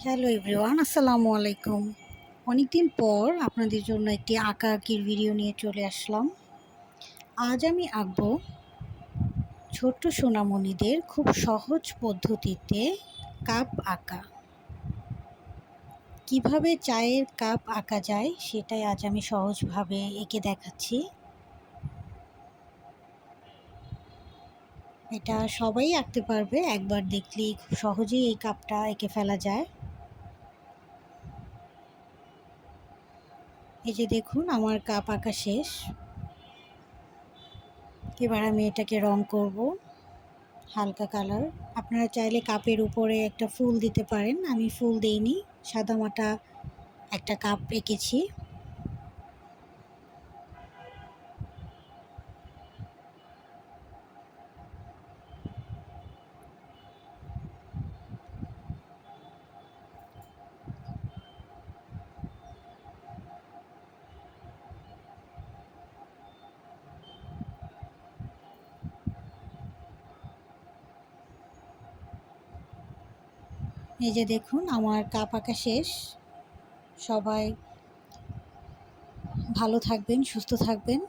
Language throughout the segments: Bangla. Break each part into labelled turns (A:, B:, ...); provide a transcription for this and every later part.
A: হ্যালো এভরিওয়ান, আসসালামু আলাইকুম। অনেকদিন পর আপনাদের জন্য একটি আঁকাআঁকির ভিডিও নিয়ে চলে আসলাম। আজ আমি আঁকবো ছোট্ট সোনামণিদের খুব সহজ পদ্ধতিতে কাপ আঁকা। কিভাবে চায়ের কাপ আঁকা যায় সেটাই আজ আমি সহজভাবে এঁকে দেখাচ্ছি। এটা সবাই আঁকতে পারবে, একবার দেখলেই খুব সহজেই এই কাপটা এঁকে ফেলা যায়। এই যে দেখুন, আমার কাপ আঁকা শেষ। এবার আমি এটাকে রং করব হালকা কালার। আপনারা চাইলে কাপের উপরে একটা ফুল দিতে পারেন, আমি ফুল দেইনি, সাদামাটা একটা কাপ এঁকেছি। এই যে দেখুন, আমার কাপ আঁকা শেষ। সবাই ভালো থাকবেন, সুস্থ থাকবেন,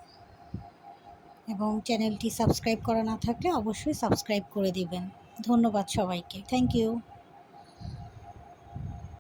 A: এবং চ্যানেলটি সাবস্ক্রাইব করা না থাকলে অবশ্যই সাবস্ক্রাইব করে দিবেন। ধন্যবাদ সবাইকে, থ্যাংক ইউ।